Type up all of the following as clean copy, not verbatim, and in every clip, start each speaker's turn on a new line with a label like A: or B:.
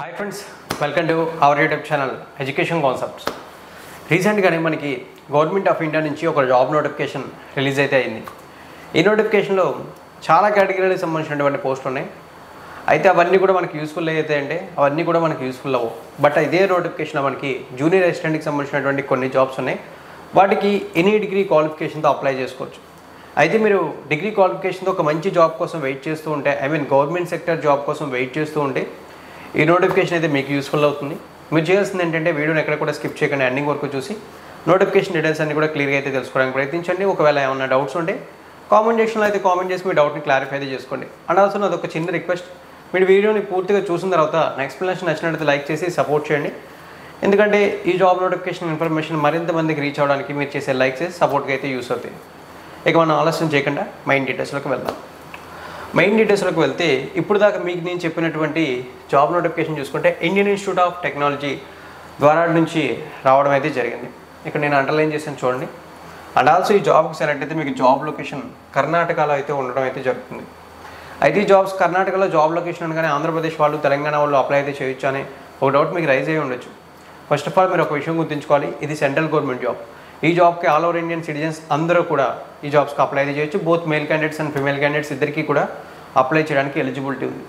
A: Hi friends, welcome to our YouTube channel education concepts. రీసెంట్గానే మనకి government of India నుంచి ఒక జాబ్ నోటిఫికేషన్ రిలీజ్ అయితే అయింది. ఈ నోటిఫికేషన్లో చాలా కేటగిరీలకు సంబంధించినటువంటి పోస్టులు ఉన్నాయి. అయితే అవన్నీ కూడా మనకి యూస్ఫుల్ అయితే అంటే అవన్నీ కూడా మనకి యూస్ఫుల్ అవ్వవు. బట్ ఇదే నోటిఫికేషన్లో మనకి జూనియర్ అసిస్టెంట్కి సంబంధించినటువంటి కొన్ని జాబ్స్ ఉన్నాయి. వాటికి ఎనీ డిగ్రీ క్వాలిఫికేషన్తో అప్లై చేసుకోవచ్చు. అయితే మీరు డిగ్రీ క్వాలిఫికేషన్తో ఒక మంచి జాబ్ కోసం వెయిట్ చేస్తూ ఉంటే, గవర్నమెంట్ సెక్టర్ జాబ్ కోసం వెయిట్ చేస్తూ ఉంటే ఈ నోటిఫికేషన్ అయితే మీకు యూస్ఫుల్ అవుతుంది. మీరు చేయాల్సింది ఏంటంటే వీడియోని ఎక్కడ కూడా స్కిప్ చేయకుండా ఎండింగ్ వరకు చూసి నోటిఫికేషన్ డీటెయిల్స్ అన్ని కూడా క్లియర్గా అయితే తెలుసుకోవడానికి ప్రయత్నించండి. ఒకవేళ ఏమైనా డౌట్స్ ఉంటే కామెంట్ సెక్షన్లో అయితే కామెంట్ చేసి మీ డౌట్ని క్లారిఫై అయితే చేసుకోండి. అండ్ ఆల్సో నాది ఒక చిన్న రిక్వెస్ట్, మీరు వీడియోని పూర్తిగా చూసిన తర్వాత నా ఎక్స్ప్లెనేషన్ నచ్చినట్లయితే లైక్ చేసి సపోర్ట్ చేయండి. ఎందుకంటే ఈ జాబ్ నోటిఫికేషన్ ఇన్ఫర్మేషన్ మరింత మందికి రీచ్ అవ్వడానికి మీరు చేసే లైక్ చేసి సపోర్ట్గా అయితే యూస్ అవుతాయి. ఇక మనం ఆలస్యం చేయకుండా మెయిన్ డీటెయిల్స్లోకి వెళ్దాం. మెయిన్ డీటెయిల్స్లోకి వెళ్తే ఇప్పుడు దాకా మీకు నేను చెప్పినటువంటి జాబ్ నోటిఫికేషన్ చూసుకుంటే ఇండియన్ ఇన్స్టిట్యూట్ ఆఫ్ టెక్నాలజీ ద్వారా నుంచి రావడం అయితే జరిగింది. ఇక్కడ నేను అండర్లైన్ చేశాను చూడండి. అండ్ ఆల్సో ఈ జాబ్కి సెలెక్ట్ అయితే మీకు జాబ్ లొకేషన్ కర్ణాటకలో అయితే ఉండడం అయితే జరుగుతుంది. అయితే ఈ జాబ్స్ కర్ణాటకలో జాబ్ లొకేషన్ అనగానే ఆంధ్రప్రదేశ్ వాళ్ళు తెలంగాణ వాళ్ళు అప్లై అయితే చేయొచ్చు అని ఒక డౌట్ మీకు రైజ్ అయ్యి ఉండొచ్చు. ఫస్ట్ ఆఫ్ ఆల్ మీరు ఒక విషయం గుర్తుంచుకోవాలి, ఇది సెంట్రల్ గవర్నమెంట్ జాబ్. ఈ జాబ్కి ఆల్ ఓవర్ ఇండియన్ సిటిజన్స్ అందరూ కూడా ఈ జాబ్స్కి అప్లై అయితే చేయొచ్చు. Both male candidates and female candidates ఇద్దరికీ కూడా అప్లై చేయడానికి ఎలిజిబిలిటీ ఉంది.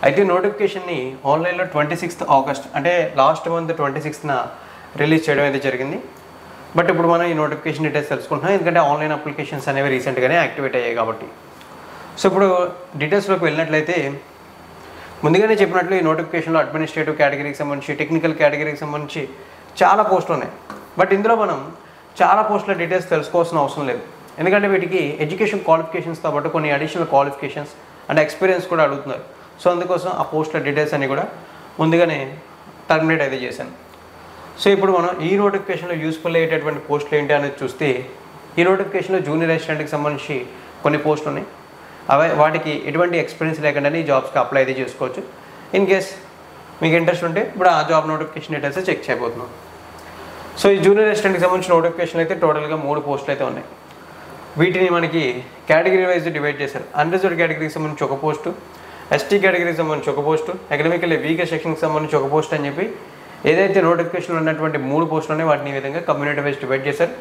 A: అయితే నోటిఫికేషన్ని ఆన్లైన్లో 26th ఆగస్ట్ అంటే లాస్ట్ మంత్ 26th రిలీజ్ చేయడం అయితే జరిగింది. బట్ ఇప్పుడు మనం ఈ నోటిఫికేషన్ డీటెయిల్స్ తెలుసుకుంటున్నాం, ఎందుకంటే ఆన్లైన్ అప్లికేషన్స్ అనేవి రీసెంట్గానే యాక్టివేట్ అయ్యాయి కాబట్టి. సో ఇప్పుడు డీటెయిల్స్లోకి వెళ్ళినట్లయితే ముందుగానే చెప్పినట్లు ఈ నోటిఫికేషన్లో అడ్మినిస్ట్రేటివ్ కేటగిరీకి సంబంధించి, టెక్నికల్ కేటగిరీకి సంబంధించి చాలా పోస్టులు ఉన్నాయి. బట్ ఇందులో మనం చాలా పోస్టుల డీటెయిల్స్ తెలుసుకోవాల్సిన అవసరం లేదు, ఎందుకంటే వీటికి ఎడ్యుకేషన్ క్వాలిఫికేషన్స్తో పాటు కొన్ని అడిషనల్ క్వాలిఫికేషన్స్ అండ్ ఎక్స్పీరియన్స్ కూడా అడుగుతున్నారు. సో అందుకోసం ఆ పోస్టుల డీటెయిల్స్ అన్ని కూడా ముందుగానే టర్మినేట్ అయితే చేశాను. సో ఇప్పుడు మనం ఈ నోటిఫికేషన్లో యూస్ఫుల్ అయ్యేటటువంటి పోస్టులు ఏంటి అనేది చూస్తే, ఈ నోటిఫికేషన్లో జూనియర్ అసిస్టెంట్కి సంబంధించి కొన్ని పోస్టులు ఉన్నాయి. వాటికి ఎటువంటి ఎక్స్పీరియన్స్ లేకుండానే ఈ జాబ్స్కి అప్లై అయితే చేసుకోవచ్చు. ఇన్ కేస్ మీకు ఇంట్రెస్ట్ ఉంటే ఇప్పుడు ఆ జాబ్ నోటిఫికేషన్ డీటెయిల్స్ చెక్ చేయబోతున్నాం. సో ఈ జూనియర్ అసిస్టెంట్కి సంబంధించిన నోటిఫికేషన్ అయితే టోటల్గా 3 పోస్టులు అయితే ఉన్నాయి. వీటిని మనకి కేటగిరీ వైజ్ డివైడ్ చేశారు. అన్రిజర్వ్డ్ కేటగిరీకి సంబంధించి ఒక పోస్టు, ఎస్టీ కేటగిరీకి సంబంధించి ఒక పోస్టు, ఎకనామికల్లీ వీకర్ సెక్షన్కి సంబంధించి ఒక పోస్ట్ అని చెప్పి ఏదైతే నోటిఫికేషన్లో ఉన్నటువంటి 3 పోస్టులు ఉన్నాయో వాటిని ఈ విధంగా కమ్యూనిటీ వైజ్ డివైడ్ చేశారు.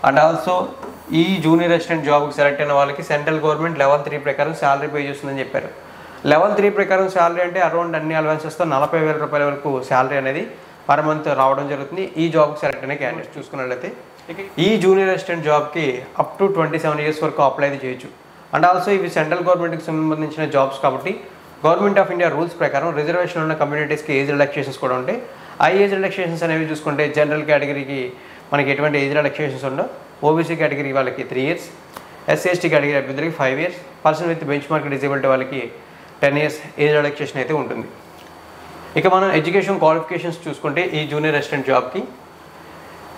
A: అండ్ ఆల్సో ఈ జూనియర్ అసిస్టెంట్ జాబ్కి సెలెక్ట్ అయిన వాళ్ళకి సెంట్రల్ గవర్నమెంట్ లెవెల్ 3 ప్రకారం శాలరీ పే చేస్తుందని చెప్పారు. లెవెల్ 3 ప్రకారం శాలరీ అంటే అరౌండ్ అన్ని అలవెన్సెస్తో 40,000 రూపాయల వరకు శాలరీ అనేది పర్ మంత్ రావడం జరుగుతుంది ఈ జాబ్కి సెలెక్ట్ అయిన క్యాండిడేట్స్ చూసుకున్నట్లయితే. ఈ జూనియర్ అసిస్టెంట్ జాబ్కి అప్ టు 27 years వరకు అప్లై చేయొచ్చు. అండ్ ఆల్సో ఇవి సెంట్రల్ గవర్నమెంట్కి సంబంధించిన జాబ్స్ కాబట్టి గవర్నమెంట్ ఆఫ్ ఇండియా రూల్స్ ప్రకారం రిజర్వేషన్ ఉన్న కమ్యూనిటీస్కి ఏజ్ రిలాక్సేషన్స్ కూడా ఉంటాయి. ఆ ఏజ్ రిలాక్సేషన్స్ అనేవి చూసుకుంటే జనరల్ కేటగిరీకి మనకి ఎటువంటి ఏజ్ రిలాక్సేషన్స్ ఉండవు. ఓబీసీ కేటగిరీ వాళ్ళకి 3 years, ఎస్సీ ఎస్టీ కేటగిరీ అభ్యర్థులకి 5 years, person with bench mark disability వాళ్ళకి 10 years ఏజ్ రిలాక్సేషన్ అయితే ఉంటుంది. ఇక మనం ఎడ్యుకేషన్ క్వాలిఫికేషన్స్ చూసుకుంటే ఈ జూనియర్ అసిస్టెంట్ జాబ్కి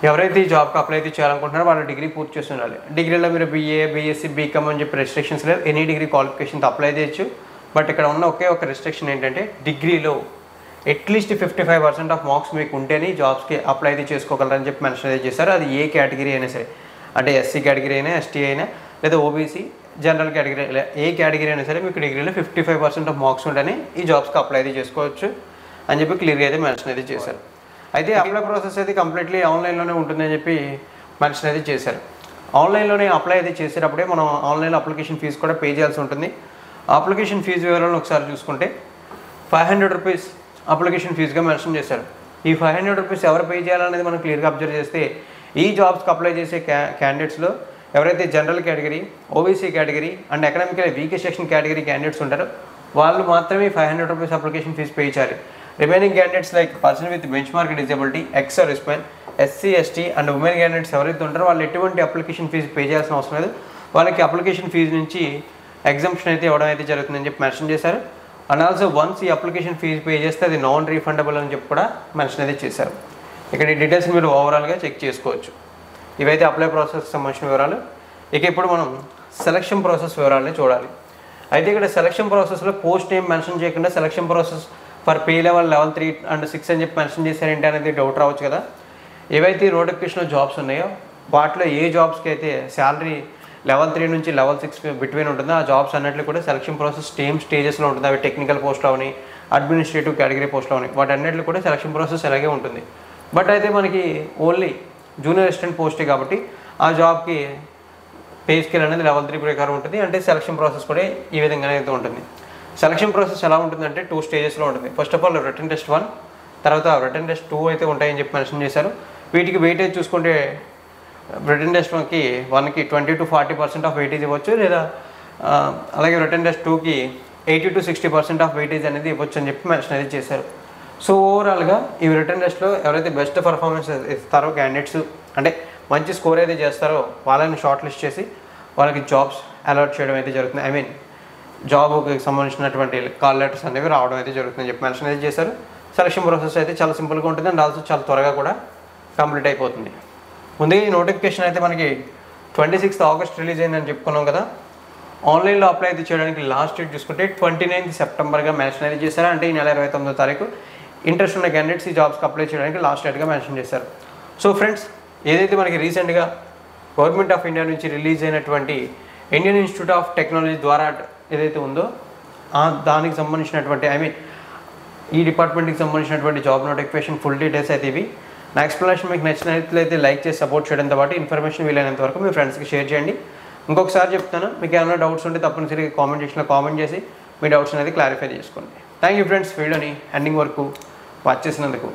A: ఎవరైతే ఈ జాబ్కి అప్లై అయితే చేయాలనుకుంటున్నారో వాళ్ళు డిగ్రీ పూర్తి చేసి ఉండాలి. డిగ్రీలో మీరు బీఏ, బీఎస్సీ, బీకామ్ అని చెప్పి రెస్ట్రిక్షన్స్ లేవు. ఎనీ డిగ్రీ క్వాలిఫికేషన్తో అప్లై చేయొచ్చు. బట్ ఇక్కడ ఉన్న ఒకే ఒక రెస్ట్రిక్షన్ ఏంటంటే డిగ్రీలో అట్లీస్ట్ 55% ఆఫ్ మార్క్స్ మీకు ఉంటేనే జాబ్స్కి అప్లై అయితే చేసుకోగలరని చెప్పి మెన్షన్ అయితే చేశారు. అది ఏ కేటగిరీ అయినా సరే, అంటే ఎస్సీ కేటగిరీ అయినా, ఎస్టీ అయినా, లేదా ఓబీసీ, జనరల్ కేటగిరీ, ఏ కేటగిరీ అయినా సరే మీకు డిగ్రీలో 55% ఆఫ్ మార్క్స్ ఉంటేనే ఈ జాబ్స్కి అప్లై అయితే చేసుకోవచ్చు అని చెప్పి క్లియర్గా అయితే మెన్షన్ అయితే చేశారు. అయితే అప్లై ప్రాసెస్ అయితే కంప్లీట్లీ ఆన్లైన్లోనే ఉంటుందని చెప్పి మెన్షన్ అయితే చేశారు. ఆన్లైన్లోనే అప్లై అయితే చేసేటప్పుడే మనం ఆన్లైన్లో అప్లికేషన్ ఫీజు కూడా పే చేయాల్సి ఉంటుంది. అప్లికేషన్ ఫీజు వివరాలను ఒకసారి చూసుకుంటే 500 రూపీస్ అప్లికేషన్ ఫీజుగా మెన్షన్ చేశారు. ఈ 500 రూపీస్ ఎవరు పే చేయాలనేది మనం క్లియర్గా అబ్జర్వ్ చేస్తే ఈ జాబ్స్కి అప్లై చేసే క్యాండిడేట్స్లో ఎవరైతే general category, OBC category and economical weaker section category candidates ఉంటారో వాళ్ళు మాత్రమే 500 రూపీస్ అప్లికేషన్ ఫీజు పే చేయాలి. Remaining candidates like person with bench mark disability, ex service men, SC ST and women candidates ఎవరైతే ఉంటారో వాళ్ళు ఎటువంటి అప్లికేషన్ ఫీజు పే చేయాల్సిన అవసరం లేదు. వాళ్ళకి అప్లికేషన్ ఫీజు నుంచి ఎగ్జంప్షన్ అయితే ఇవ్వడం అయితే జరుగుతుందని చెప్పి మెన్షన్ చేశారు. అండ్ ఆల్సో వన్స్ ఈ అప్లికేషన్ ఫీజు పే చేస్తే అది నాన్ రీఫండబుల్ అని చెప్పి కూడా మెన్షన్ అయితే చేశారు. ఇక్కడ ఈ డీటెయిల్స్ మీరు ఓవరాల్గా చెక్ చేసుకోవచ్చు. ఇవైతే అప్లై ప్రాసెస్కి సంబంధించిన వివరాలు. ఇక ఇప్పుడు మనం సెలక్షన్ ప్రాసెస్ వివరాలని చూడాలి. అయితే ఇక్కడ సెలక్షన్ ప్రాసెస్లో పోస్ట్ నేమ్ మెన్షన్ చేయకుండా selection process for pay level 3 and 6 అని చెప్పి మెన్షన్ చేశారేంటి అనేది డౌట్ రావచ్చు కదా. ఏవైతే నోటిఫికేషన్లో జాబ్స్ ఉన్నాయో వాటిలో ఏ జాబ్స్కి అయితే శాలరీ లెవెల్ 3 నుంచి లెవెల్ 6 బిట్వీన్ ఉంటుందో ఆ జాబ్స్ అన్నింటిలో కూడా సెలక్షన్ ప్రాసెస్ సేమ్ స్టేజెస్లో ఉంటుంది. అవి టెక్నికల్ పోస్టులు అవని, అడ్మినిస్ట్రేటివ్ కేటగిరీ పోస్టులో ఉన్నాయి. వాటన్నిటిలో కూడా సెలక్షన్ ప్రాసెస్ అలాగే ఉంటుంది. బట్ అయితే మనకి ఓన్లీ జూనియర్ అసిస్టెంట్ పోస్టే కాబట్టి ఆ జాబ్కి పే స్కేల్ అనేది లెవెల్ 3 ప్రకారం ఉంటుంది. అంటే సెలక్షన్ ప్రాసెస్ కూడా ఈ విధంగానే అయితే ఉంటుంది. సెలక్షన్ ప్రాసెస్ ఎలా ఉంటుందంటే 2 స్టేజెస్లో ఉంటుంది. First of all written test 1, తర్వాత రిటన్ టెస్ట్ 2 అయితే ఉంటాయని చెప్పి మెన్షన్ చేశారు. వీటికి వెయిటేజ్ చూసుకుంటే రిటన్ టెస్ట్ 1కి 20 to 40% ఆఫ్ వెయిటేజ్ ఇవ్వచ్చు, లేదా అలాగే రిటన్ టెస్ట్ 2కి 80 to 60% ఆఫ్ వెయిటేజ్ అనేది ఇవ్వచ్చు అని చెప్పి మెన్షన్ అయితే చేశారు. సో ఓవరాల్గా ఈ రిటన్ టెస్ట్లో ఎవరైతే బెస్ట్ పర్ఫార్మెన్స్ ఇస్తారో క్యాండిడేట్స్, అంటే మంచి స్కోర్ అయితే చేస్తారో వాళ్ళని షార్ట్ లిస్ట్ చేసి వాళ్ళకి జాబ్స్ అలాట్ చేయడం అయితే జరుగుతుంది. ఐ మీన్ జాబ్కి సంబంధించినటువంటి కాల్ లెటర్స్ అనేవి రావడం అయితే జరుగుతుందని చెప్పి మెన్షన్ అయితే చేశారు. సెలక్షన్ ప్రాసెస్ అయితే చాలా సింపుల్గా ఉంటుంది అండ్ ఆల్సో చాలా త్వరగా కూడా కంప్లీట్ అయిపోతుంది. ముందుగా ఈ నోటిఫికేషన్ అయితే మనకి 26th August రిలీజ్ అయిందని చెప్పుకున్నాం కదా. ఆన్లైన్లో అప్లై అయితే చేయడానికి లాస్ట్ డేట్ చూసుకుంటే 29th Septemberగా మెన్షన్ అయితే చేశారు. అంటే ఈ నెల 29వ తారీఖు ఇంట్రెస్ట్ ఉన్న క్యాండిడేట్స్ ఈ జాబ్స్కి అప్లై చేయడానికి లాస్ట్ డేట్గా మెన్షన్ చేశారు. సో ఫ్రెండ్స్, ఏదైతే మనకి రీసెంట్గా గవర్నమెంట్ ఆఫ్ ఇండియా నుంచి రిలీజ్ అయినటువంటి ఇండియన్ ఇన్స్టిట్యూట్ ఆఫ్ టెక్నాలజీ ద్వారా ఏదైతే ఉందో దానికి సంబంధించినటువంటి ఈ డిపార్ట్మెంట్కి సంబంధించినటువంటి జాబ్ నోటిఫికేషన్ ఫుల్ డీటెయిల్స్ అయితే ఇవి. నా ఎక్స్ప్లెనేషన్ మీకు నచ్చినట్లయితే లైక్ చేసి సపోర్ట్ చేయడంతో పాటు ఇన్ఫర్మేషన్ వీలైనంత వరకు మీ ఫ్రెండ్స్కి షేర్ చేయండి. ఇంకొకసారి చెప్తాను, మీకు ఏమైనా డౌట్స్ ఉంటే తప్పనిసరిగా కామెంట్ సెక్షన్లో కామెంట్ చేసి మీ డౌట్స్ అనేది క్లారిఫై చేసుకోండి. థ్యాంక్ యూ ఫ్రెండ్స్, వీడియోని ఎండింగ్ వరకు వాచ్ చేసినందుకు.